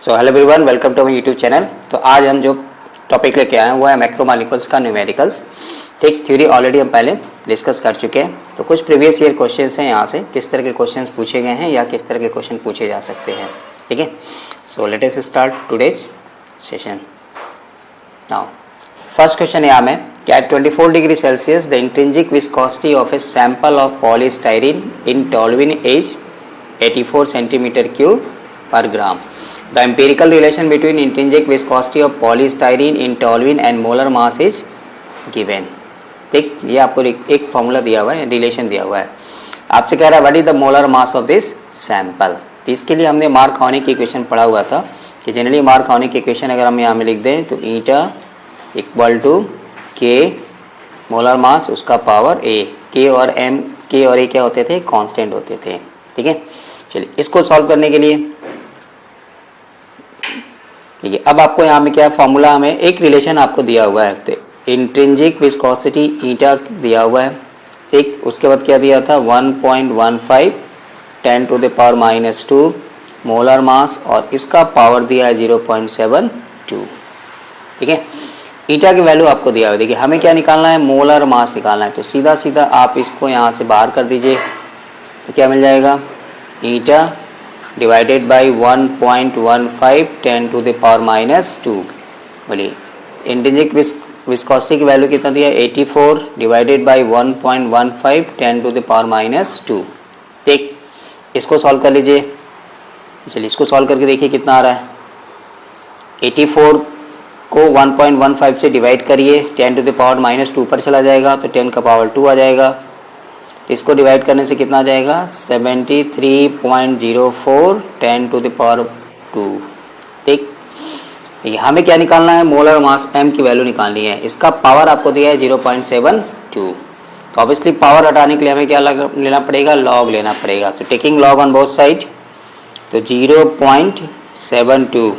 So hello everyone, welcome to my YouTube channel. तो आज हम जो टॉपिक लेके आए हैं वो है मैक्रोमॉलिक्यूल्स का न्यूमेरिकल्स। ठीक, थ्योरी ऑलरेडी हम पहले डिस्कस कर चुके हैं। तो कुछ प्रीवियस ईयर क्वेश्चंस हैं यहाँ से, किस तरह के क्वेश्चंस पूछे गए हैं या किस तरह के क्वेश्चन पूछे जा सकते हैं। ठीक है, so let us start today's session. Now first question यहाँ में कि at 24 degree Celsius the intrinsic viscosity of a sample of polystyrene in toluene is 84 centimetre cube per gram. The empirical relation between intrinsic viscosity of polystyrene in toluene and molar mass is given. ठीक, ये आपको एक formula दिया हुआ है, relation दिया हुआ है। आपसे कह रहा है what is the molar mass of this sample. तो इसके लिए हमने मार्कोनी की इक्वेशन पढ़ा हुआ था कि जनरली मार्कोनी की इक्वेशन अगर हम यहाँ में लिख दें तो ईटा इक्वल टू के मोलर मास उसका पावर ए। के और ए क्या होते थे, कांस्टेंट होते थे। ठीक है, चलिए इसको सॉल्व करने के लिए ठीक है, अब आपको यहाँ में क्या फॉर्मूला, हमें एक रिलेशन आपको दिया हुआ है। तो इंट्रिंसिक विस्कोसिटी ईटा दिया हुआ है। ठीक, उसके बाद क्या दिया था 1.15 10 to the power -2 molar mass और इसका पावर दिया है 0.72। ठीक है, ईटा की वैल्यू आपको दिया हुआ है। देखिए हमें क्या निकालना है, मोलर मास निकालना है। तो सीधा सीधा आप इसको यहाँ से बाहर कर दीजिए तो क्या मिल जाएगा, eta divided by 1.15 10 to the power -2। बोलिए इंट्रिंसिक विस्कोसिटी की वैल्यू कितना दिया, 84 divided by 1.15 10 to the power -2। ठीक, इसको सॉल्व कर लीजिए। चलिए इसको सॉल्व करके देखिए कितना आ रहा है। 84 को 1.15 से डिवाइड करिए, 10 टू द पावर -2 पर चला जाएगा तो 10 का पावर 2 आ जाएगा। तो इसको डिवाइड करने से कितना आ जाएगा, 73.04 10 टू द पावर 2। ठीक, हमें क्या निकालना है, मोलर मास m की वैल्यू निकालनी है। इसका पावर आपको दिया है 0.72। तो ऑब्वियसली पावर हटाने के लिए हमें क्या लेना पड़ेगा, लॉग लेना पड़ेगा। तो taking log on both side, तो 0.72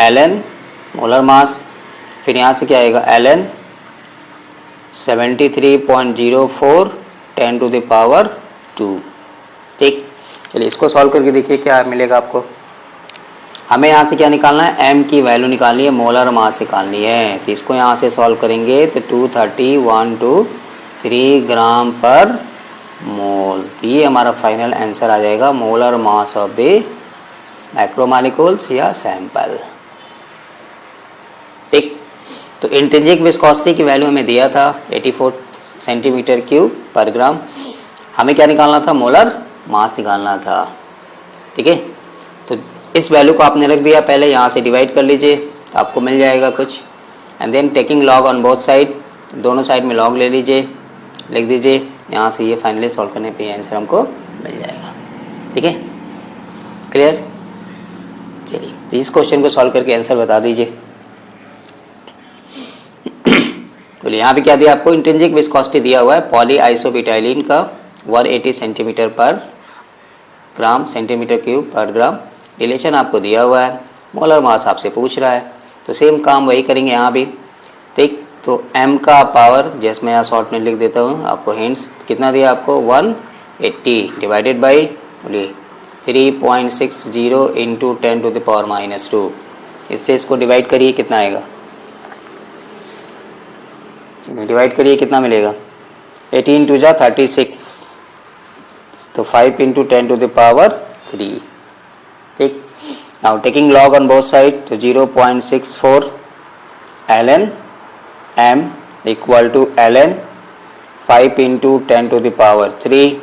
ln मोलर मास, फिर यहाँ से क्या आएगा ln 73.04 10 टू द पावर 2। ठीक, चलिए इसको सॉल्व करके देखिए क्या मिलेगा आपको। हमें यहाँ से क्या निकालना है, m की वैल्यू निकालनी है, मोलर मास निकालनी है। तो इसको यहाँ से सॉल्व करेंगे तो 230.123 ग्राम पर मोल। ये हमारा फाइनल आंसर आ जाएगा, molar mass of the macromolecules या सैंपल। ठीक, तो इंट्रिंसिक विस्कोसिटी की वैल्यू हमें दिया था 84 सेंटीमीटर क्यूब पर ग्राम। हमें क्या निकालना था, मोलर मास निकालना था। ठीक है, तो इस वैल्यू को आपने रख दिया, पहले यहाँ से डिवाइड कर लीजिए तो आपको मिल जाएगा कुछ। And then taking log on both side, दोनों साइड में लॉग ले लीजिए, लिख दीजिए। यहाँ से ये फाइनली सॉल्व करने पे आंसर हमको मिल जाएगा। ठीक है, क्लियर। चलिए तो इस क्वेश्चन को सॉल्व करके आंसर बता दीजिए। बोलिए यहाँ पे क्या दिया आपको, इंट्रिंसिक विस्कोसिटी दिया हुआ है पॉली आइसोब्यूटाइलिन का 180 सेंटीमीटर पर ग्राम सेंटीमीटर क्यूब पर ग्राम। रिलेशन आपको दिया हुआ है, मोलर मास आपसे पूछ रहा है। तो सेम काम वही करेंगे यहाँ भी। ठीक, तो m का पावर जैसे मैं यहाँ शॉर्ट में लिख देता हूँ, आपको हिंट्स कितना दिया आपको, 180 डिवाइडेड बाई बोलिए 3.60 इंटू 10 टू द पावर -2। इससे इसको डिवाइड करिए कितना आएगा, डिवाइड करिए कितना मिलेगा, 18 टू जा 36, तो 5 इंटू 10 टू द पावर 3। ठीक, now taking log on both side, तो 0.64 ln m equal to ln 5 into 10 to the power 3।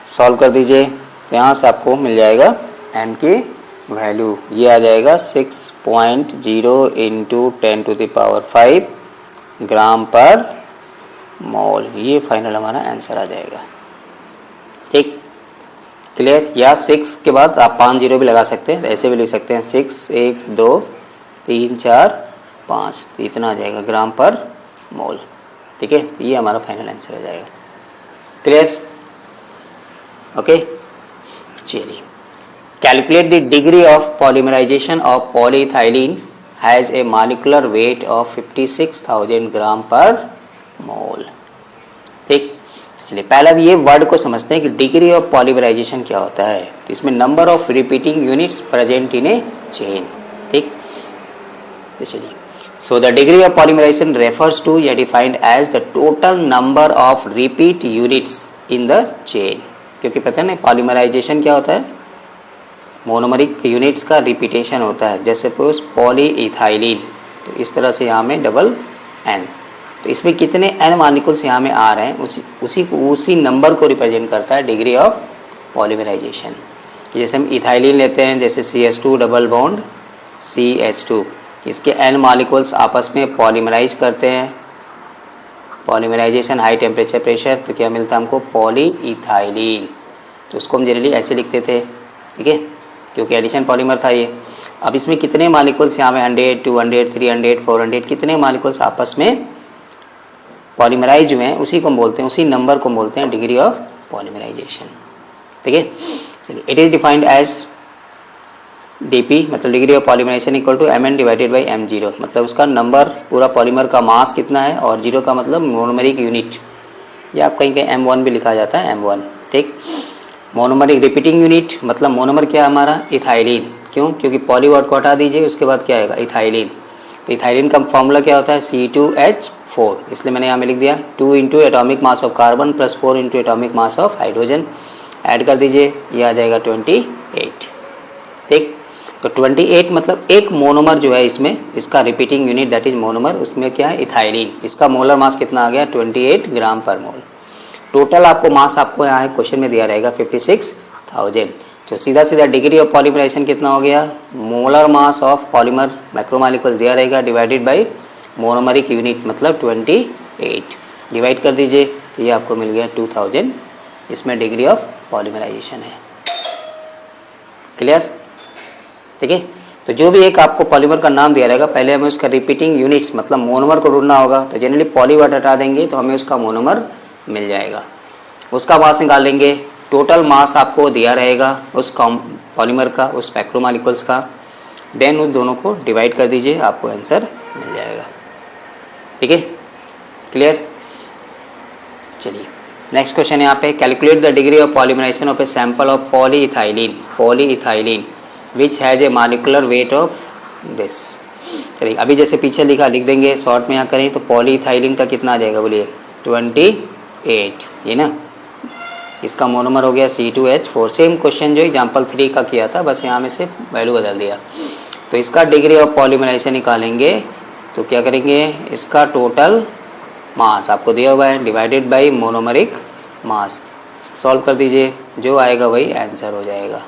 Solve कर दीजिए तो यहाँ से आपको मिल जाएगा m की वैल्यू, ये आ जाएगा 6.0 into 10 to the power 5 gram per मोल। ये फाइनल हमारा आंसर आ जाएगा। ठीक, क्लियर। या 6 के बाद आप 5 जीरो भी लगा सकते हैं, ऐसे भी लिख सकते हैं 6 1 2 3 4 5, तो इतना आ जाएगा ग्राम पर मोल। ठीक है, ये हमारा फाइनल आंसर आ जाएगा। Clear, okay. चलिए, calculate the degree of polymerisation of polyethylene has a molecular weight of 56,000 gram per mole. ठीक, चलिए पहले अब ये वर्ड को समझते हैं कि डिग्री ऑफ पॉलीमराइजेशन क्या होता है। तो इसमें number of repeating units present in a chain. ठीक, तो चलिए, so the degree of polymerisation refers to या defined as the total number of repeat units in the chain. क्योंकि पता है ना पॉलीमराइजेशन क्या होता है, मोनोमरिक यूनिट्स का रिपीटेशन होता है। जैसे सपोज पॉली इथाइलिन, तो इस तरह से यहाँ में डबल एन, तो इसमें कितने एन मॉलिक्यूल्स यहाँ में आ रहे हैं उसी नंबर को रिप्रेजेंट करता है डिग्री ऑफ पॉलीमराइजेशन। जैसे हम इथाइलिन लेते हैं, जैसे CH2 डबल बॉन्ड CH2, इसके एन मॉलिक्यूल्स आपस में पॉलीमराइज करते हैं, पॉलीमराइजेशन हाई टेम्परेचर प्रेशर, तो क्या मिलता है हमको पॉली इथाइलिन। तो उसको हम जनरली ऐसे लिखते थे, ठीक है, क्योंकि एडिशन पॉलीमर था ये। अब इसमें कितने मॉलिक्यूल्स यहाँ में 100, 200, 300, 400 कितने मॉलिक्यूल्स आपस में पॉलीमराइज हुए हैं, उसी को हम बोलते हैं, उसी नंबर को बोलते हैं डिग्री ऑफ पॉलीमराइजेशन। ठीक है, चलिए, it is defined as DP मतलब degree of polymerization equal to Mn divided by M0, मतलब उसका नंबर पूरा पॉलीमर का मास कितना है, और 0 का मतलब मोनोमरिक यूनिट, या आप कहीं कहीं M1 भी लिखा जाता है M1। ठीक, मोनोमरिक रिपीटिंग यूनिट मतलब मोनोमर क्या है हमारा इथाइलिन। क्यों? क्योंकि पॉली वर्ड को हटा दीजिए, उसके बाद क्या आएगा इथाइलिन। तो इथाइलिन का फॉर्मूला क्या होता है C2H4, इसलिए मैंने यहाँ में लिख दिया 2 into atomic mass of carbon plus 4 into atomic mass of hydrogen, add कर दीजिए, ये आ जाएगा 28। ठीक, तो 28 मतलब एक मोनोमर जो है इसमें, इसका repeating unit that is monomer, उसमें क्या है इथाइलिन। इसका मोलर मास कितना आ गया 28 ग्राम पर मोल। टोटल आपको मास आपको यहाँ क्वेश्चन में दिया रहेगा 56,000। तो सीधा सीधा डिग्री ऑफ पॉलीमराइजेशन कितना हो गया, molar mass of polymer macromolecules दिया रहेगा डिवाइडेड बाय मोनोमरिक यूनिट मतलब 28, डिवाइड कर दीजिए, ये आपको मिल गया 2000, इसमें डिग्री ऑफ पॉलीमराइजेशन है। क्लियर? ठीक है, तो जो भी एक आपको पॉलीमर का नाम दिया रहेगा, पहले हमें उसका रिपीटिंग यूनिट्स मतलब मोनोमर को ढूंढना होगा। तो जनरली पॉली वर्ड हटा देंगे तो हमें उसका मोनोमर मिल जाएगा, उसका मास निकाल लेंगे, टोटल मास आपको दिया रहेगा उस पॉलीमर का, उस मैक्रोमॉलिक्यूल्स का, देन उन दोनों को डिवाइड कर दीजिए, आपको आंसर मिल जाएगा। ठीक है, क्लियर? चलिए नेक्स्ट क्वेश्चन यहाँ पे, calculate the degree of polymerisation of a sample of polyethylene which has a molecular weight of this. चलिए अभी जैसे पीछे लिखा लिख देंगे, शॉर्ट में यहाँ करें तो पॉलीइथाइलिन का कितना आ जाएगा बोलिए 28, ये ना, इसका मोनोमर हो गया C2H4। सेम क्वेश्चन जो एग्जाम्पल 3 का किया था, बस यहाँ में से वैल्यू बदल दिया। तो इसका डिग्री ऑफ पॉलीमराइजेशन निकालेंगे तो क्या करेंगे, इसका टोटल मास आपको दिया हुआ है डिवाइडेड बाय मोनोमरिक मास, सॉल्व कर दीजिए, जो आएगा वही आंसर हो जाएगा।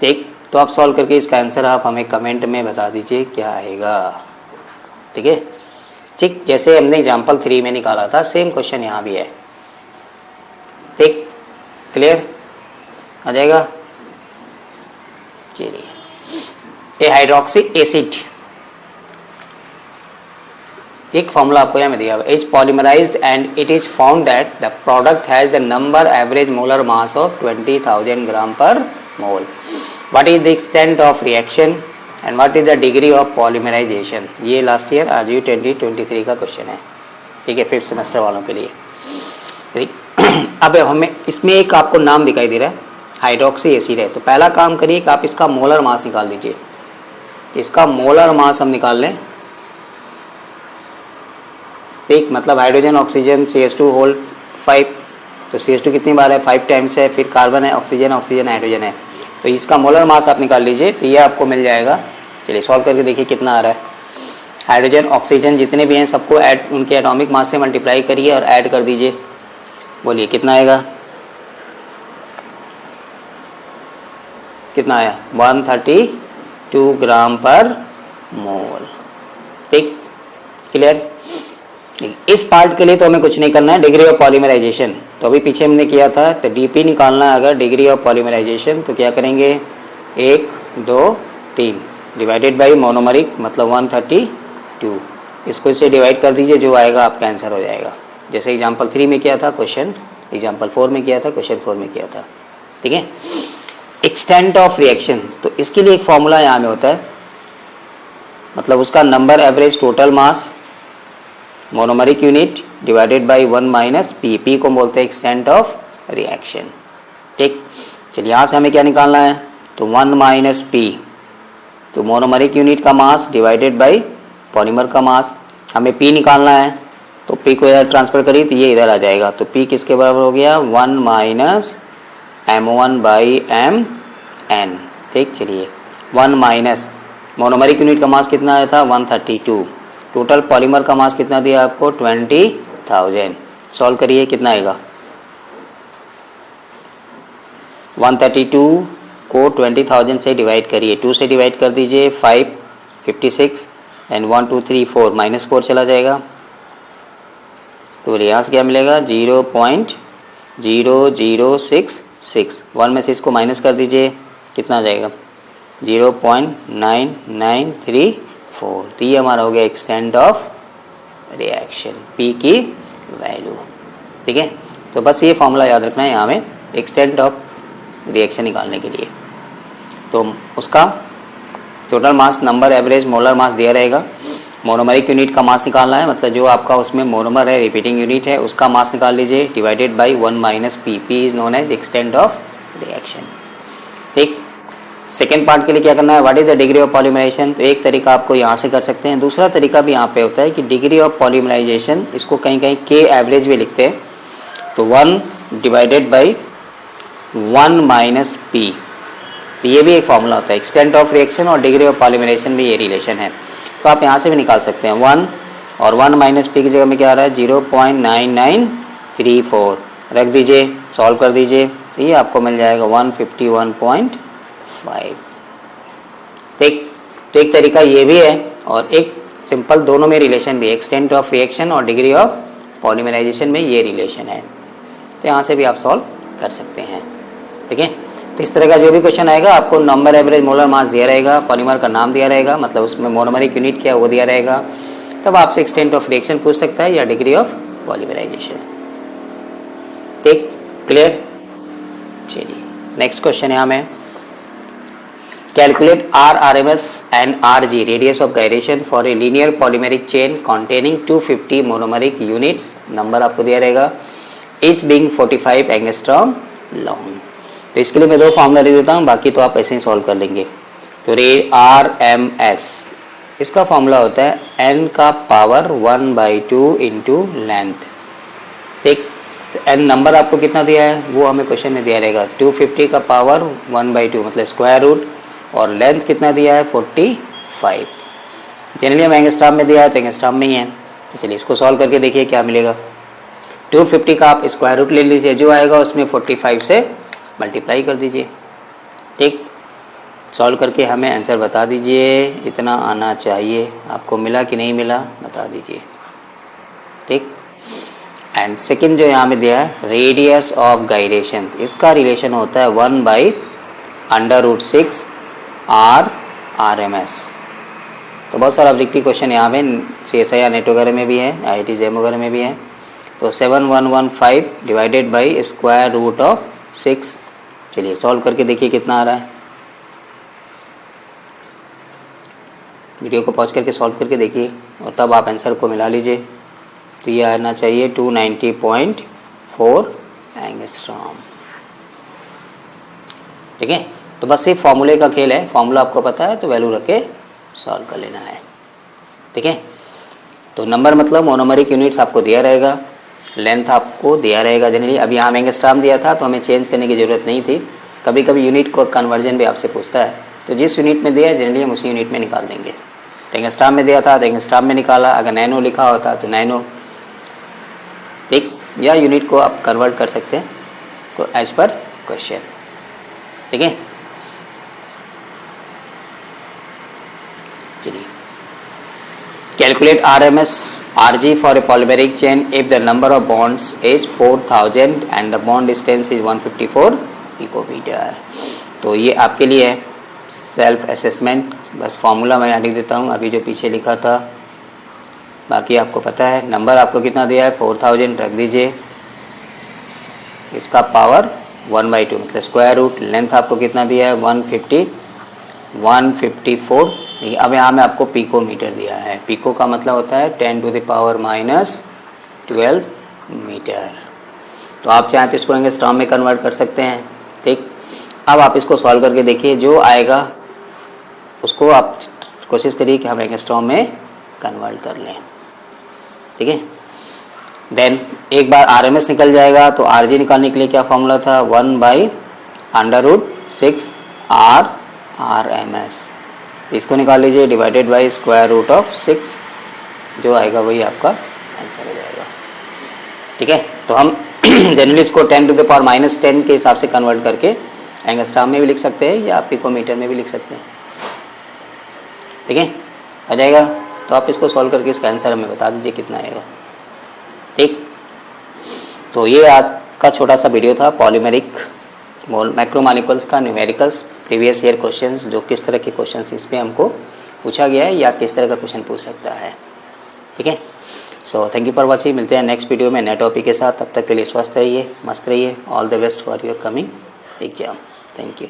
ठीक, तो आप सॉल्व करके इसका आंसर आप हमें कमेंट में बता दीजिए क्या आएगा। ठीक है, ठीक, जैसे हमने एग्जाम्पल 3 में निकाला था सेम क्वेश्चन यहाँ भी है। ठीक, क्लियर आ जाएगा। चलिए, ए हाइड्रोक्सी एसिड, एक फॉर्मूला आपको यहाँ में दिया हुआ, is polymerised and it is found that the product has the number average molar mass of 20,000 gram per mole. What is the extent of reaction and what is the degree of polymerisation. ये last year RGU 2023 का question है। ठीक है, 5th semester वालों के लिए। अब हमें इसमें एक आपको नाम दिखाई दे रहा है हाइड्रोक्सी एसिड है, तो पहला काम करिए कि आप इसका मोलर मास निकाल दीजिए। इसका मोलर मास हम निकाल लें, ठीक, मतलब हाइड्रोजन ऑक्सीजन CH2 होल 5, तो CH2 कितनी बार है 5 टाइम्स है, फिर कार्बन है, ऑक्सीजन हाइड्रोजन है, तो इसका मोलर मास आप निकाल लीजिए, तो ये आपको मिल जाएगा। चलिए सॉल्व करके देखिए कितना आ रहा है। हाइड्रोजन ऑक्सीजन जितने भी हैं सबको ऐड उनके एटॉमिक मास से मल्टीप्लाई करिए और ऐड कर दीजिए, बोलिए कितना आएगा, कितना आया 132 ग्राम पर मोल। ठीक, क्लियर? इस पार्ट के लिए तो हमें कुछ नहीं करना है, डिग्री ऑफ पॉलीमराइजेशन तो अभी पीछे हमने किया था, तो DP निकालना है अगर डिग्री ऑफ पॉलीमराइजेशन, तो क्या करेंगे 1, 2, 3 डिवाइडेड बाई मोनोमरिक मतलब 132, इसको इससे डिवाइड कर दीजिए, जो आएगा आपका आंसर हो जाएगा। जैसे एग्जाम्पल 3 में किया था क्वेश्चन, एग्जाम्पल 4 में किया था, क्वेश्चन 4 में किया था। ठीक है, एक्सटेंट ऑफ रिएक्शन, तो इसके लिए एक फॉर्मूला यहाँ में होता है, मतलब उसका number average total mass monomeric unit divided by 1 minus P को बोलते हैं एक्सटेंट ऑफ रिएक्शन। ठीक, चलिए यहाँ से हमें क्या निकालना है, तो 1 माइनस पी, तो मोनोमरिक यूनिट का मास डिवाइडेड बाय पॉलीमर का मास। हमें पी निकालना है, तो पी को इधर ट्रांसफ़र करिए तो ये इधर आ जाएगा। तो पी किसके बराबर हो गया? 1 minus m1 by M N. ठीक, चलिए 1 माइनस मोनोमरिक यूनिट का मास कितना आया था? 132। टोटल पॉलीमर का मास कितना दिया आपको? 20,000। सॉल्व करिए, कितना आएगा? 132 को 20,000 से डिवाइड करिए, 2 से डिवाइड कर दीजिए, 5 56 एंड 1 2 3 4 -4 चला जाएगा। तो यहाँ से क्या मिलेगा? 0.0066। 1 में से इसको माइनस कर दीजिए, कितना आ जाएगा? 0.9934। तो ये हमारा हो गया एक्सटेंट ऑफ रिएक्शन, पी की वैल्यू। ठीक है, तो बस ये फॉर्मूला याद रखना है यहाँ में एक्सटेंट ऑफ रिएक्शन निकालने के लिए। तो उसका total mass number average molar मास दिया रहेगा। मोनोमरिक यूनिट का मास निकालना है, मतलब जो आपका उसमें मोनोमर है, रिपीटिंग यूनिट है, उसका मास निकाल लीजिए divided by 1 minus P. P is known as extent of reaction. ठीक, सेकेंड पार्ट के लिए क्या करना है? What is the degree of polymerization. तो एक तरीका आपको यहाँ से कर सकते हैं, दूसरा तरीका भी यहाँ पे होता है कि डिग्री ऑफ पॉलीमराइजेशन, इसको कहीं कहीं के एवरेज भी लिखते हैं। तो 1 डिवाइडेड बाई 1 माइनस पी, तो ये भी एक फॉर्मूला होता है। एक्सटेंट ऑफ रिएक्शन और डिग्री ऑफ पॉलीमराइजेशन भी ये रिलेशन है, तो आप यहाँ से भी निकाल सकते हैं। 1 और 1 माइनस पी की जगह में क्या आ रहा है? 0.9934 रख दीजिए, सॉल्व कर दीजिए, तो ये आपको मिल जाएगा 151.5। ठीक, तो एक तरीका ये भी है और एक सिंपल, दोनों में रिलेशन भी है। एक्सटेंट ऑफ रिएक्शन और डिग्री ऑफ पॉलीमराइजेशन में ये रिलेशन है, तो यहाँ से भी आप सॉल्व कर सकते हैं। ठीक है, तो इस तरह का जो भी क्वेश्चन आएगा आपको नंबर एवरेज मोलर मास दिया रहेगा, पॉलीमर का नाम दिया रहेगा, मतलब उसमें मोनोमरिक यूनिट क्या है वो दिया रहेगा, तब आपसे एक्सटेंट ऑफ रिएक्शन पूछ सकता है या डिग्री ऑफ पॉलीमराइजेशन। ठीक, क्लियर। चलिए नेक्स्ट क्वेश्चन यहाँ में, calculate RRMS and RG radius of gyration for a linear polymeric chain containing 250 monomeric units. Number आपको दिया रहेगा, each being 45 एंगस्ट्रॉम लॉन्ग। तो इसके लिए मैं 2 फॉर्मूला लिख देता हूँ, बाकी तो आप ऐसे ही सॉल्व कर लेंगे। तो RMS, इसका फॉर्मूला होता है n का पावर 1/2 इंटू लेंथ। ठीक, तो n नंबर आपको कितना दिया है वो हमें क्वेश्चन में दिया रहेगा, 250 का पावर 1/2 मतलब स्क्वायर रूट, और लेंथ कितना दिया है? 45। जनरली हम एंगस्ट्रॉम में दिया है तो एंगस्ट्रॉम में ही है। तो चलिए इसको सॉल्व करके देखिए क्या मिलेगा। 250 का आप स्क्वायर रूट ले लीजिए, जो आएगा उसमें 45 से मल्टीप्लाई कर दीजिए। ठीक, सॉल्व करके हमें आंसर बता दीजिए, इतना आना चाहिए। आपको मिला कि नहीं मिला बता दीजिए। ठीक, एंड सेकंड जो यहाँ में दिया है रेडियस ऑफ गायरेशन, इसका रिलेशन होता है 1/√6 RRMS। तो बहुत सारा ऑब्जेक्टिव क्वेश्चन यहाँ में CSIR नेट वगैरह में भी है, IIT JEM वगैरह में भी है। तो 7115 divided by square root of 6। चलिए सॉल्व करके देखिए कितना आ रहा है। वीडियो को पॉज करके सॉल्व करके देखिए और तब आप आंसर को मिला लीजिए। तो ये आना चाहिए 290.4 एंगस्ट्रॉम। ठीक है, तो बस ये फॉर्मूले का खेल है, फॉर्मूला आपको पता है तो वैल्यू रख के सॉल्व कर लेना है। ठीक है, तो नंबर मतलब मोनोमरिक यूनिट्स आपको दिया रहेगा, लेंथ आपको दिया रहेगा जनरली। अभी यहाँ एंगस्ट्रॉम दिया था तो हमें चेंज करने की ज़रूरत नहीं थी। कभी कभी यूनिट को कन्वर्जन भी आपसे पूछता है, तो जिस यूनिट में दिया है जनरली हम उसी यूनिट में निकाल देंगे। तो एंगस्ट्रॉम में दिया था तो एंगस्ट्रॉम में निकाला, अगर नैनो लिखा होता तो नैनो। ठीक, या यूनिट को आप कन्वर्ट कर सकते हैं एज पर क्वेश्चन। ठीक है, चलिए calculate RMS RG for a polymeric chain if the number of bonds is 4000 and the bond distance is 154 picometre. तो ये आपके लिए है सेल्फ असेसमेंट। बस फॉर्मूला मैं यहाँ लिख देता हूँ, अभी जो पीछे लिखा था, बाकी आपको पता है। नंबर आपको कितना दिया है 4000 रख दीजिए, इसका पावर 1/2 मतलब स्क्वायर रूट। लेंथ आपको कितना दिया है 154। अब यहाँ में आपको पिको मीटर दिया है। पिको का मतलब होता है 10⁻⁻12 मीटर। तो आप चाहें तो इसको एंगस्ट्रॉम में कन्वर्ट कर सकते हैं। ठीक, अब आप इसको सॉल्व करके देखिए, जो आएगा उसको आप कोशिश करिए कि हम एंगस्ट्रॉम में कन्वर्ट कर लें, ठीक है। देन एक बार RMS निकल जाएगा तो RG निकालने के लिए क्या फॉर्मूला था, 1/√6 RMS। इसको निकाल लीजिए, डिवाइडेड बाई √6, जो आएगा वही आपका आंसर हो जाएगा, ठीक है। तो हम जनरली इसको 10⁻⁻10 के हिसाब से कन्वर्ट करके एंगस्ट्रॉम में भी लिख सकते हैं या पिकोमीटर में भी लिख सकते हैं, ठीक है। आ जाएगा, तो आप इसको सॉल्व करके इसका आंसर हमें बता दीजिए कितना आएगा, ठीक। तो ये आज का छोटा सा वीडियो था पॉलीमेरिक मैक्रोमॉलिक्यूल्स का न्यूमेरिकल्स प्रीवियस ईयर क्वेश्चंस, जो किस तरह के क्वेश्चंस इसमें हमको पूछा गया है या किस तरह का क्वेश्चन पूछ सकता है, ठीक है। So thank you for watching, मिलते हैं नेक्स्ट वीडियो में नए टॉपिक के साथ। तब तक के लिए स्वस्थ रहिए, मस्त रहिए। All the best for your coming exam. Thank you.